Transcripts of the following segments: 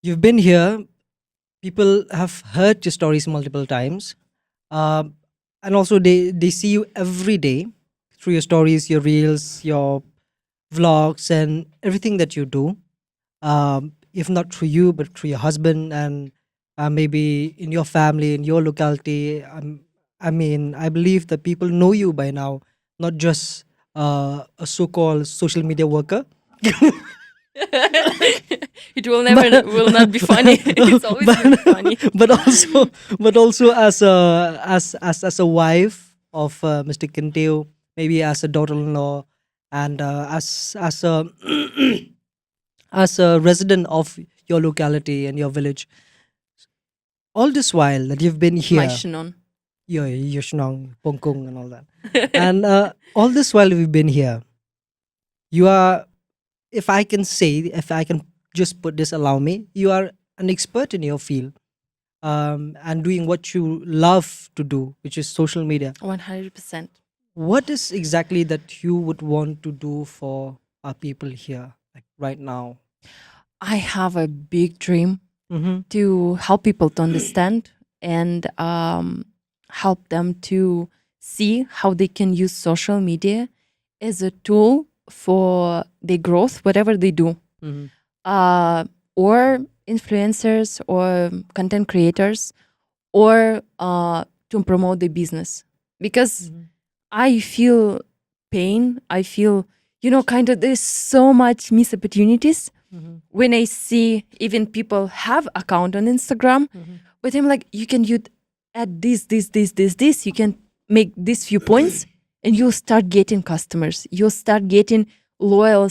You've been here. People have heard your stories multiple times, uh, and also they see you every day through your stories, your reels, your vlogs, and everything that you do. If not through you, but through your husband and maybe in your family, in your locality. I mean, I believe that people know you by now, not just a so-called social media worker. It will but never will not be funny. It's always but gonna be funny. but also as a wife of Mr. Kinteo, maybe as a daughter-in-law, and as a as a resident of your locality and your village. All this while that you've been My here, Shinon. your Yushnong, Pongkong, and all that, and all this while we've been here, you are, if I can say, if I can just put this, allow me, you are an expert in your field, and doing what you love to do, which is social media. 100%. What is exactly that you would want to do for our people here, like right now? I have a big dream Mm-hmm. to help people to understand and help them to see how they can use social media as a tool for their growth, whatever they do. Mm-hmm. Or influencers or content creators, or to promote the business. Because I feel pain. I feel, kind of there's so much missed opportunities Mm-hmm. when I see even people have account on Instagram, Mm-hmm. but I'm like, you can add this. You can make these few points, and you'll start getting customers. You'll start getting loyal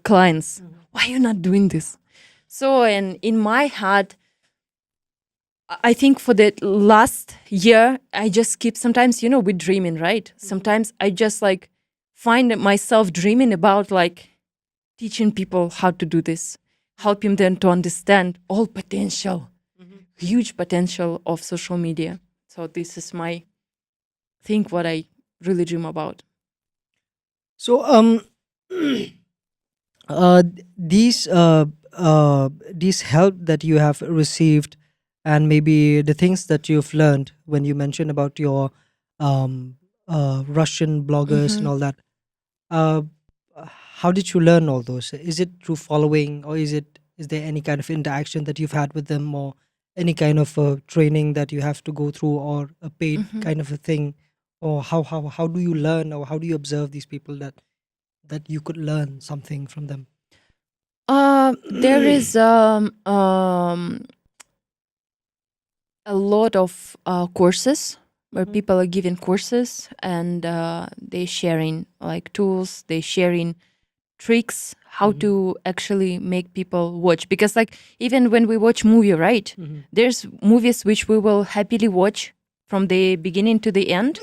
clients. Why are you not doing this? So, and in my heart, I think for the last year, I just keep sometimes, we dreaming, right? Sometimes I just like find myself dreaming about like teaching people how to do this, helping them to understand all potential, huge potential of social media. So this is my think what I really dream about. So uh, these these help that you have received, and maybe the things that you've learned when you mentioned about your um, Russian bloggers and Mhm. all that. Uh, how did you learn all those? Is it through following, or is there any kind of interaction that you've had with them, or any kind of training that you have to go through, or a paid Mhm. kind of a thing, or how do you learn, or how do you observe these people that you could learn something from them? There is a lot of courses where Mhm. people are giving courses, and they sharing like tools, they sharing tricks how Mhm. to actually make people watch. Because like even when we watch movie, right, Mhm. there's movies which we will happily watch from the beginning to the end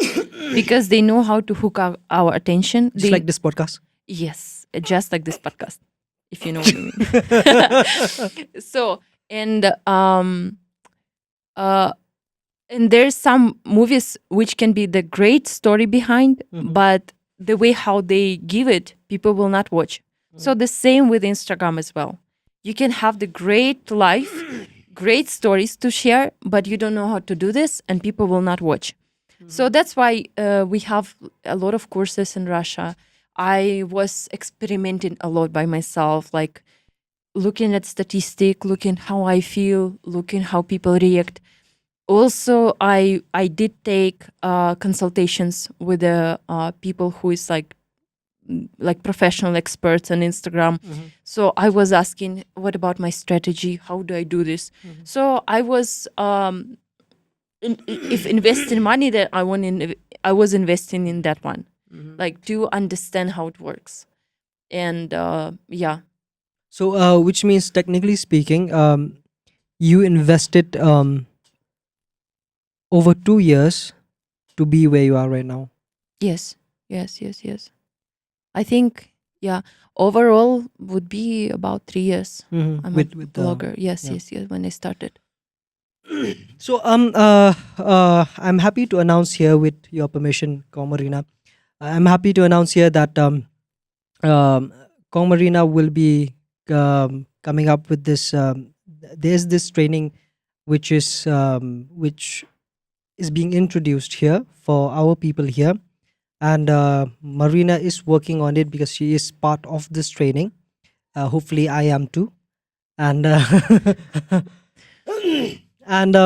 because they know how to hook our attention. Just They like this podcast. Yes, just like this podcast, if you know what I mean. So, and uh and there's some movies which can be the great story behind, Mhm. but the way how they give it, people will not watch. So the same with Instagram as well. You can have the great life, great stories to share, but you don't know how to do this, and people will not watch. So that's why we have a lot of courses in Russia. I was experimenting a lot by myself, like looking at statistic, looking how I feel, looking how people react. Also, I did take consultations with the people who is like professional experts on Instagram. Mhm. So I was asking, what about my strategy? How do I do this? Mhm. So I was if investing money that I was investing in that one, Mhm. like to understand how it works. And yeah. So, which means technically speaking, you invested over 2 years to be where you are right now. Yes, yes. I think, yeah, overall would be about 3 years. I'm a With blogger. Yes, yeah. yes, when I started. So I'm happy to announce here, with your permission, Kong Marina. I'm happy to announce here that Kong Marina will be coming up with this. There's this training which is being introduced here for our people here, and Marina is working on it because she is part of this training. Hopefully, I am too, and and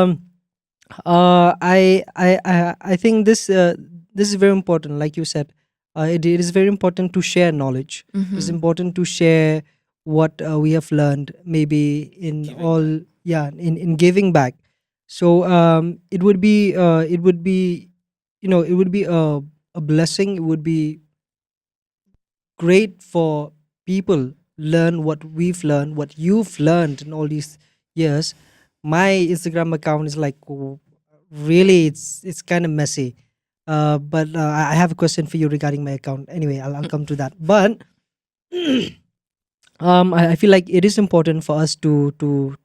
I think this is very important. Like you said, it is very important to share knowledge. It's Mhm. important to share what we have learned, maybe in all, yeah, in giving back. So it would be, it would be a blessing. It would be great for people learn what we've learned, what you've learned in all these years. My Instagram account is like, really, it's kind of messy. But I have a question for you regarding my account. Anyway, I'll come to that. But I feel like it is important for us to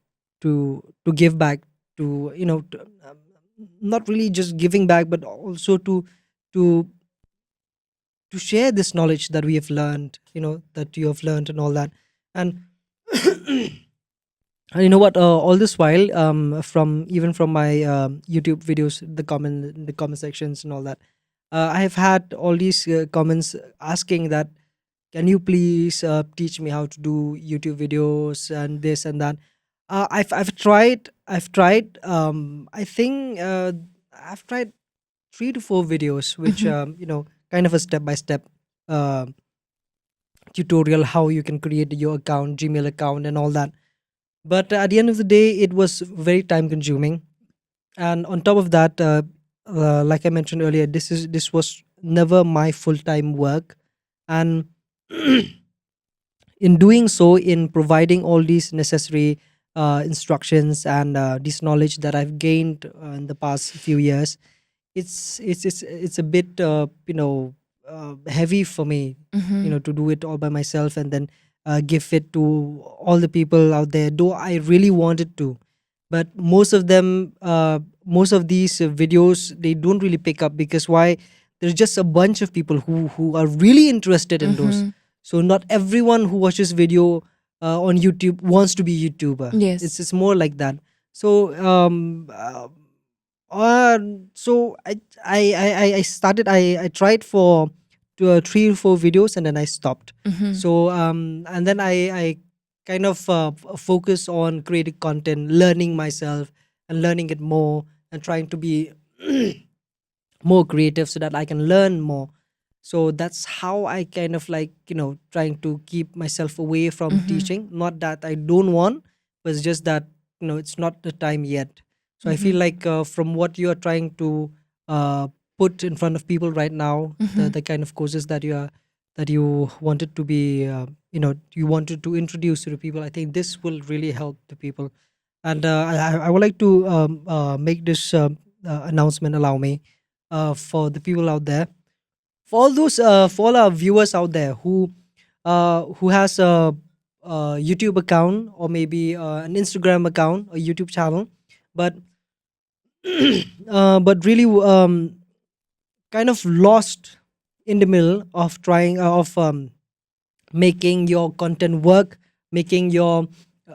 give back, to, not really just giving back, but also to to share this knowledge that we have learned, that you have learned and all that. And and you know what, all this while, from even from my YouTube videos, the comment sections and all that, I have had all these comments asking that, can you please teach me how to do YouTube videos and this and that. I've tried, I think, I've tried 3 to 4 videos, which, Mhm. kind of a step by step tutorial how you can create your account, Gmail account, and all that. But at the end of the day, it was very time consuming. And on top of that, like I mentioned earlier, this was never my full time work. And in doing so, in providing all these necessary instructions and this knowledge that I've gained in the past few years, it's a bit, heavy for me, Mhm. to do it all by myself, and then give it to all the people out there, though I really wanted to. But most of these videos, they don't really pick up, because why? There's just a bunch of people who are really interested in those. Mhm. So not everyone who watches video on YouTube wants to be YouTuber. it's Yes. it's more like that. So uh, so I started, I tried for 3 or 4 videos, and then I stopped. Mhm. So and then I kind of focus on creating content, learning myself and learning it more, and trying to be more creative so that I can learn more. So that's how I kind of like, trying to keep myself away from Mhm. teaching. Not that I don't want, but it's just that, it's not the time yet. So I feel Mhm. like, from what you are trying to uh, put in front of people right now, Mhm. the kind of courses that you wanted to be, you wanted to introduce to the people, I think this will really help the people. And I would like to make this announcement, allow me, for the people out there, for all those, for all our viewers out there who has a YouTube account, or maybe an Instagram account, a YouTube channel, but but really kind of lost in the middle of trying, of making your content work, making your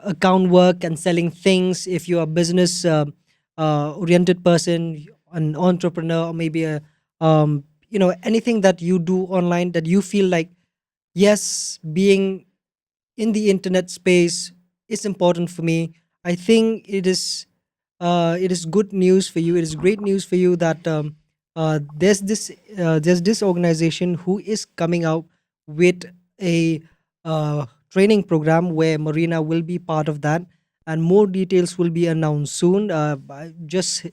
account work, and selling things. If you're a business oriented person, an entrepreneur, or maybe a, anything that you do online, that you feel like, yes, being in the internet space is important for me. I think it is good news for you. It is great news for you that there's this organization who is coming out with a training program where Marina will be part of that, and more details will be announced soon. Just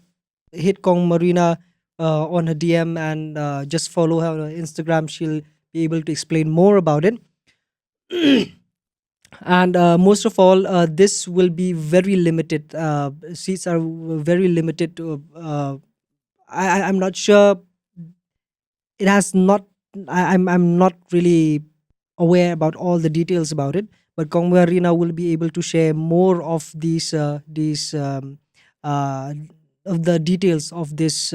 hit Kong Marina on her DM, and just follow her on Instagram. She'll be able to explain more about it. And most of all, this will be very limited. Seats are very limited to, I'm not sure, it has not, I'm not really aware about all the details about it, but Kongwe Arena will be able to share more of these uh, of the details of this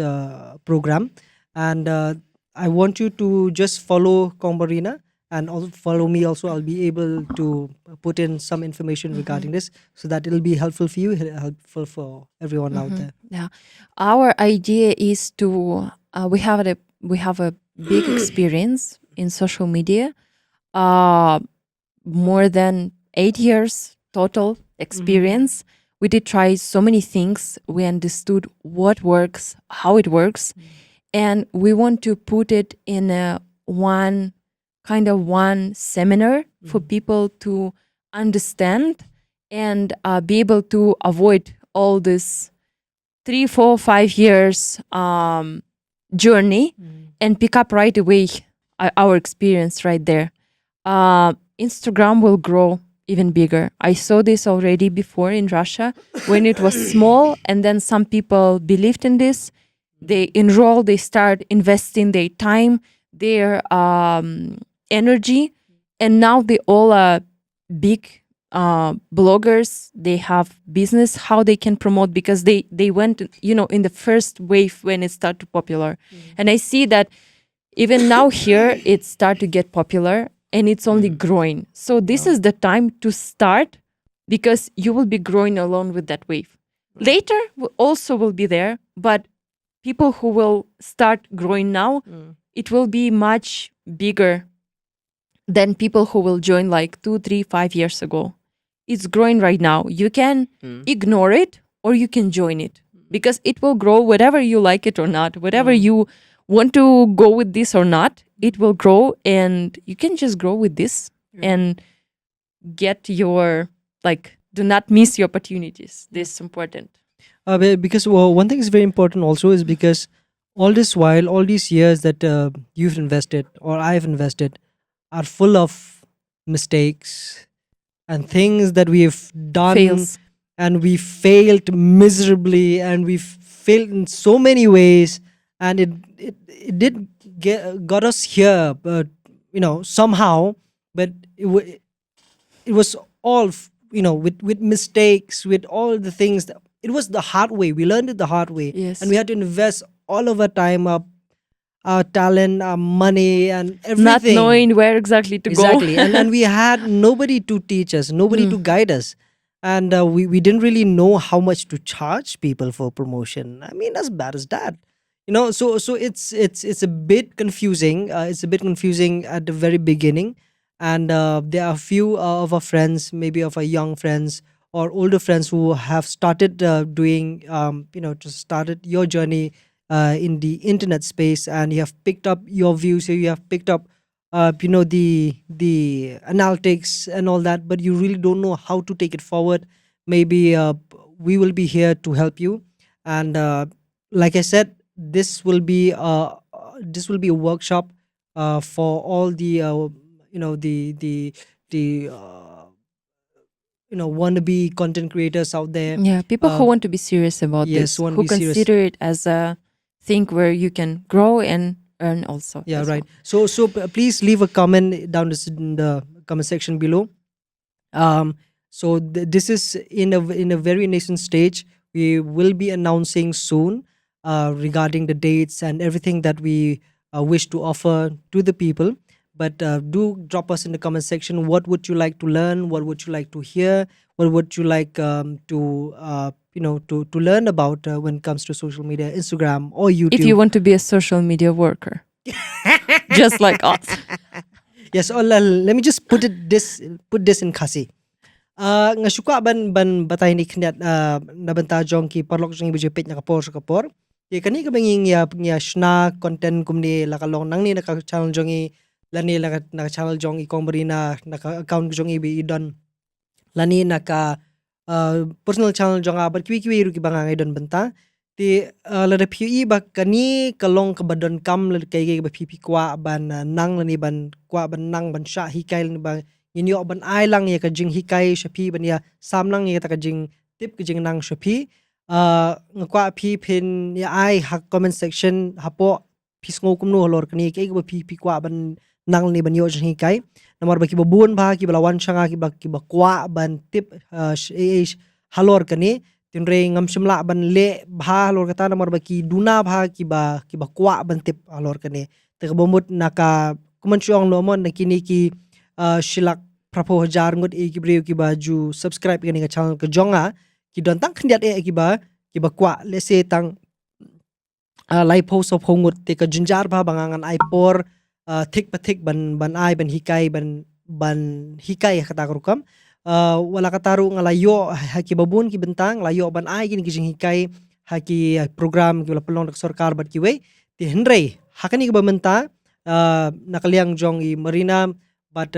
program. And I want you to just follow Kongwe Arena, and also follow me also. I'll be able to put in some information regarding this so that it'll be helpful for you, helpful for everyone out there. Yeah, our idea is to we have a big experience in social media, more than 8 years total experience. We did try so many things. We understood what works, how it works, and we want to put it in a one seminar for people to understand and be able to avoid all this 3, 4, 5 years journey and pick up right away our experience right there. Instagram will grow even bigger. I saw this already before in Russia when it was small, and then some people believed in this. They enroll, they start investing their time, their energy, and now they all are big bloggers. They have business how they can promote, because they went in the first wave when it started popular. And I see that even now here it start to get popular, and it's only growing. So this is the time to start, because you will be growing along with that wave. Later also will be there, but people who will start growing now, it will be much bigger than people who will join like 2, 3, 5 years ago. It's growing right now. You can ignore it or you can join it, because it will grow whether you like it or not, whatever you want to go with this or not, it will grow, and you can just grow with this and get your, do not miss your opportunities. This is important. Because one thing is very important also is because all this while, all these years that you've invested or I've invested are full of mistakes and things that we've done, Fails. and we failed miserably, and we've failed in so many ways, and it did got us here, but somehow, but it was all with mistakes, with all the things that it was the hard way. We learned it the hard way. Yes. And we had to invest all of our time, our talent, our money, and everything. Not knowing where exactly to Exactly. go. and we had nobody to teach us, nobody to guide us. And we didn't really know how much to charge people for promotion. I mean, as bad as that. So it's a bit confusing. It's a bit confusing at the very beginning. And there are a few of our friends, maybe of our young friends or older friends, who have started doing, just started your journey in the internet space, and you have picked up your views, so you have picked up the analytics and all that, but you really don't know how to take it forward. Maybe we will be here to help you. And like I said, this will be a workshop for all the wannabe content creators out there. Yeah, people who want to be serious about yes, this, who wanna who be serious. consider it as a thing where you can grow and earn also. Yeah, as right. well. So please leave a comment down in the comment section below. So this is in a very nascent stage. We will be announcing soon regarding the dates and everything that we wish to offer to the people. But do drop us in the comment section. What would you like to learn? What would you like to hear? What would you like to learn about when it comes to social media, Instagram or YouTube? If you want to be a social media worker, just like us. Yes, let me just put this in Khasi. Nga suka ban batay ni knyat nabanta jong ki parlok jong ibu jepit nya kapor. Ye kani ka banging ya shna content kumni lakalong nang ni naka channel jong i lani naka channel jong i kong Marina naka account jong i bi don. Lani naka personal channel jong abat kiwi ru ki bangang don benta. Ti lada piu ba kani kalong kabadon kam lada kay ba pipi kwa ban nang lani ban kwa ban nang ban sha hikai lani ba inyo ban ai lang ya ka jing hikai shapi ban ya sam lang ya ta ka jing tip ka jing nang shapi ngakwa pi pin ya ai hak comment section hapo pis ngo kumno lor kani kay ba pi kwa ban nang ni ban yo jing hikai namar ba ki ba buon ba ki ba lawan shanga ki ba kwa ban tip halor kani tinre ngam shimla ban le bha halor kata namar ba ki duna bha ki ba kwa ban tip halor kani te ka bomut naka kumansyong lomon na kini ki shilak prapo hajar ngot e ki breu ki baju subscribe kani ka channel ke jonga ki don tang khndiat e ki ba kwa lese tang lai post of hongut te ka junjar ba bangangan ipor thik pathik ban ai ban hikai ban hikai kata rukam wala kataru ngalayo haki babun ki bentang layo ban ai kini ki hikai haki program ki wala pelong dak sarkar bat ki we ti henrei hakani ki bamenta nakaliang jong i marina bat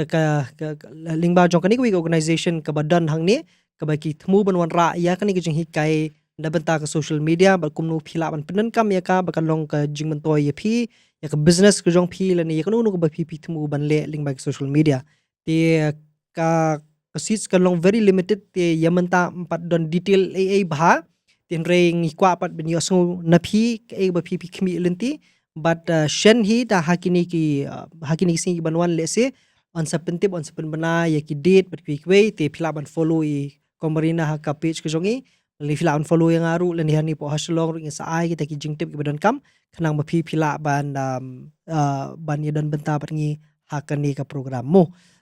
lingba jong kani ki organization ka badan hangni ka baki thmu ban wan ra ya kani ki hikai da benta ke social media ba kumnu phila ban penen kam ya ka bakalong ka jingmentoi ya phi ya ka business ke jong phi la ni ya kanu ba phi thmu ban le link ba social media ti ka seats ka long very limited ti yamenta empat don detail ai bha tin ring kwa pat ben yosu na phi ai ba phi khmi lenti but shen hi da hakini sing banwan le se on sepentip on sepen bana ya ki date bat quick way ti phila ban follow i komarina ha ka page ke jongi li phila on follow yang aru len hani po haslong ring sa ai kita ki jingtip ki badan kam khanang ba phi phila ban ban ya don benta bat ngi hakani ka program mo